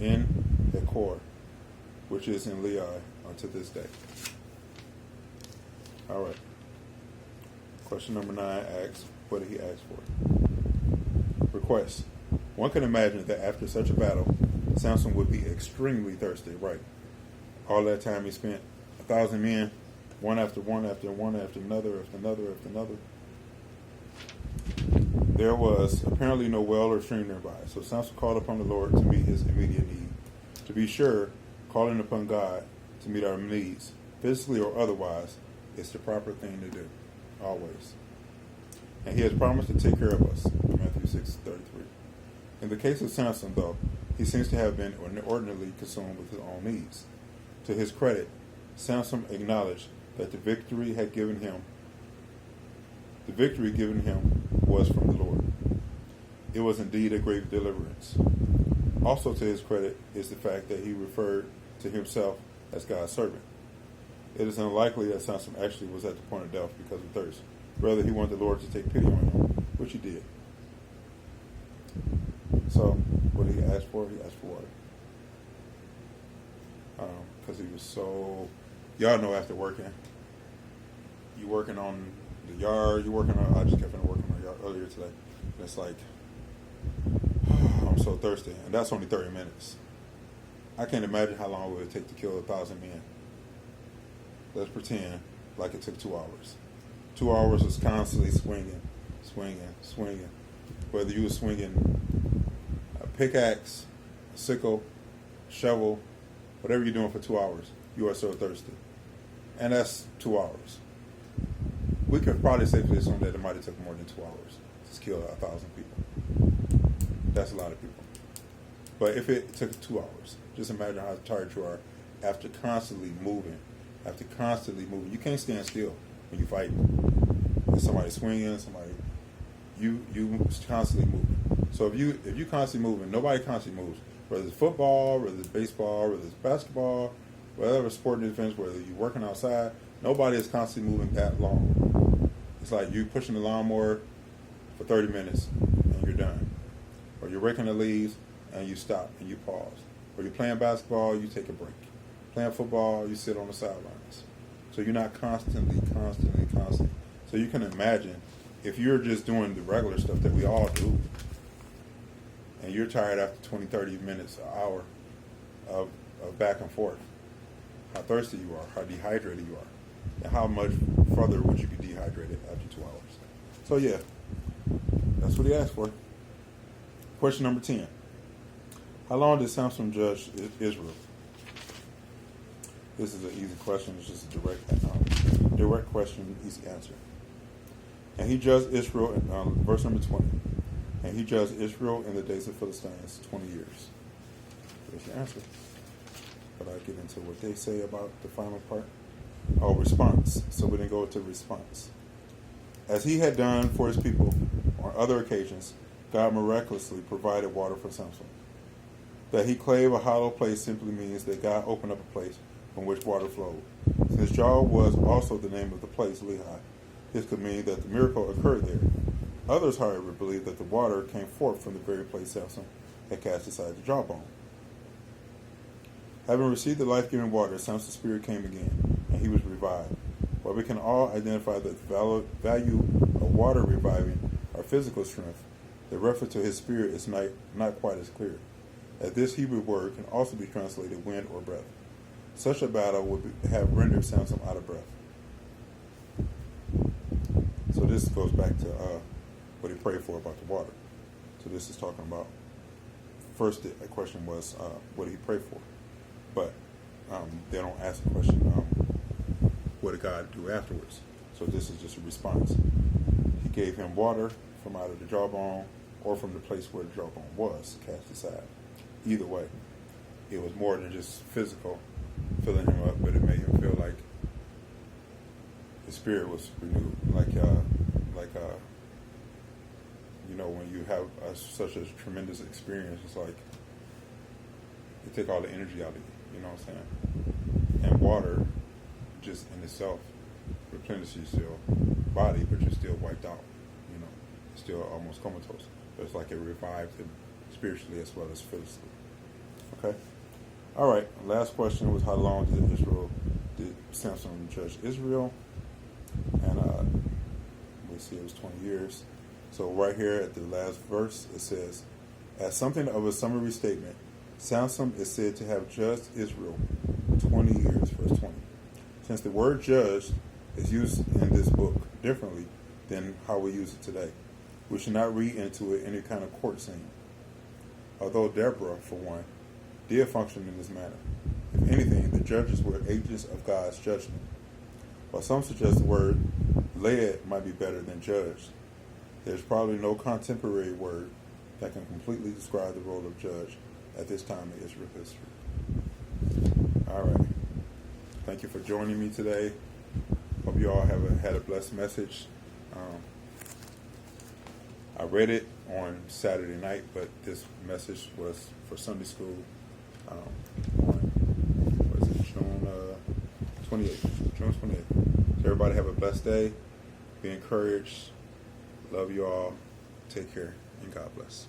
in Ekor, which is in Lehi unto this day. All right. Question number 9 asks, what did he ask for? Request. One can imagine that after such a battle, Samson would be extremely thirsty, right? All that time he spent, 1,000 men, one after one after one after another after another after another. There was apparently no well or stream nearby, so Samson called upon the Lord to meet his immediate need. To be sure, calling upon God to meet our needs, physically or otherwise, is the proper thing to do, always. And he has promised to take care of us, Matthew 6:33. In the case of Samson, though, he seems to have been inordinately consumed with his own needs. To his credit, Samson acknowledged that the victory given him was from the Lord. It was indeed a great deliverance. Also to his credit is the fact that he referred to himself as God's servant. It is unlikely that Samson actually was at the point of death because of thirst. Rather, he wanted the Lord to take pity on him, which he did. So, what did he ask for? He asked for water. Because he was so... Y'all know after working, you working on the yard, I just kept on working on the yard earlier today. And it's like, I'm so thirsty. And that's only 30 minutes. I can't imagine how long it would take to kill 1,000 men. Let's pretend like it took 2 hours. 2 hours was constantly swinging. Whether you were swinging a pickaxe, a sickle, shovel, whatever you're doing for 2 hours, you are so thirsty. And that's 2 hours. We could probably safely assume that it might have took more than 2 hours to kill 1,000 people. That's a lot of people. But if it took 2 hours, just imagine how tired you are after constantly moving. You can't stand still when you fight. There's somebody swinging, you constantly moving. So if you constantly moving, nobody constantly moves. Whether it's football, whether it's baseball, whether it's basketball, whatever sporting events, whether you're working outside, nobody is constantly moving that long. It's like you pushing the lawnmower for 30 minutes and you're done. Or you're raking the leaves and you stop and you pause. Or you're playing basketball, you take a break. Playing football, you sit on the sidelines. So you're not constantly. So you can imagine if you're just doing the regular stuff that we all do, and you're tired after 20, 30 minutes, an hour of back and forth, how thirsty you are, how dehydrated you are, and how much further would you be dehydrated after 2 hours. So yeah, that's what he asked for. Question number 10. How long did Samson judge Israel? This is an easy question. It's just a direct question, easy answer. And he judged Israel, verse number 20. And he judged Israel in the days of Philistines 20 years. There's your answer. But I get into what they say about the final part. Oh, response. So we didn't go to response. As he had done for his people on other occasions, God miraculously provided water for Samson. That he clave a hollow place simply means that God opened up a place from which water flowed. Since Jah was also the name of the place, Lehi, this could mean that the miracle occurred there. Others, however, believe that the water came forth from the very place Samson had cast aside the jawbone. Having received the life-giving water, Samson's spirit came again, and he was revived. While we can all identify the value of water reviving our physical strength, the reference to his spirit is not quite as clear, as this Hebrew word can also be translated wind or breath. Such a battle would have rendered Samson out of breath. So this goes back to what he prayed for about the water. So this is talking about, first the question was, what did he pray for? But they don't ask the question, what did God do afterwards? So this is just a response. He gave him water from out of the jawbone or from the place where the jawbone was cast aside. Either way, it was more than just physical filling him up, but it made him feel like his spirit was renewed. When you have such a tremendous experience, it's like you take all the energy out of you. You know what I'm saying? And water, just in itself, replenishes your body, but you're still wiped out. Still almost comatose. But it's like it revived him spiritually as well as physically. Okay. All right. Last question was, how long did Samson judge Israel? And we see it was 20 years. So right here at the last verse, it says, as something of a summary statement, Samson is said to have judged Israel 20 years, verse 20. Since the word judged is used in this book differently than how we use it today, we should not read into it any kind of court scene. Although Deborah, for one, did function in this manner. If anything, the judges were agents of God's judgment. While some suggest the word led might be better than judged, there's probably no contemporary word that can completely describe the role of judge at this time in Israel history. All right. Thank you for joining me today. Hope you all have had a blessed message. I read it on Saturday night, but this message was for Sunday school on June 28th. June 28th. So everybody have a blessed day. Be encouraged. Love you all. Take care, and God bless.